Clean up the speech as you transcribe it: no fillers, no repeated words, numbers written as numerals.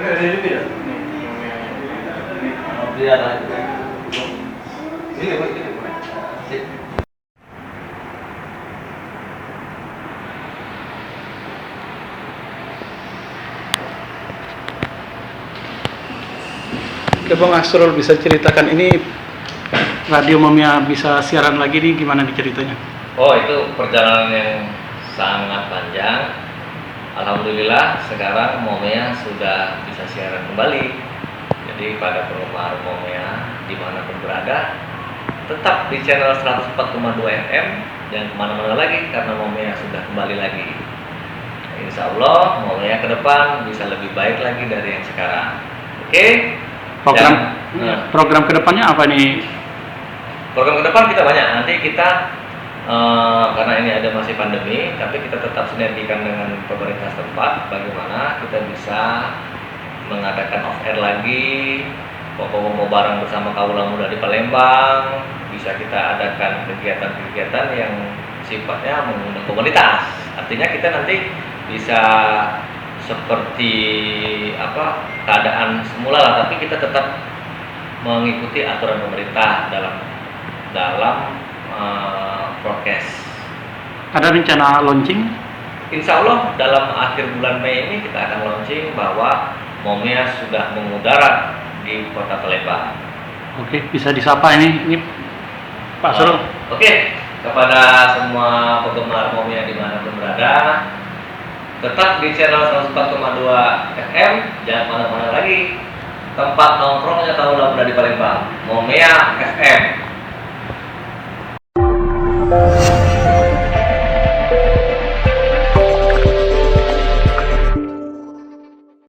Oke Bang Asrul, bisa ceritakan ini Radio Momia bisa siaran lagi nih, gimana nih ceritanya? Oh, itu perjalanan yang sangat panjang. Alhamdulillah sekarang Momia sudah bisa siaran kembali. Jadi pada penggemar Momia dimanapun berada, tetap di channel 104,2 FM, jangan kemana-mana lagi karena Momia sudah kembali lagi. Insya Allah Momia ke depan bisa lebih baik lagi dari yang sekarang. Oke? Program kedepannya apa nih? Program ke depan kita banyak. Nanti kita karena ini ada masih pandemi, tapi kita tetap sinergikan dengan pemerintah setempat. Bagaimana kita bisa mengadakan off air lagi, popo-popo bareng bersama kaula muda di Palembang. Bisa kita adakan kegiatan-kegiatan yang sifatnya mengundang komunitas. Artinya kita nanti bisa seperti keadaan semula lah, tapi kita tetap mengikuti aturan pemerintah dalam prokes. Ada rencana launching? Insya Allah dalam akhir bulan Mei ini kita akan launching bahwa Momia sudah mengudara di Kota Palembang. Oke, bisa disapa ini Pak Asrul. Oke, kepada semua penggemar Momia dimanapun berada, tetap di channel 104,2 FM, jangan mana-mana lagi. Tempat nongkrongnya kaula muda di Palembang, Momia FM.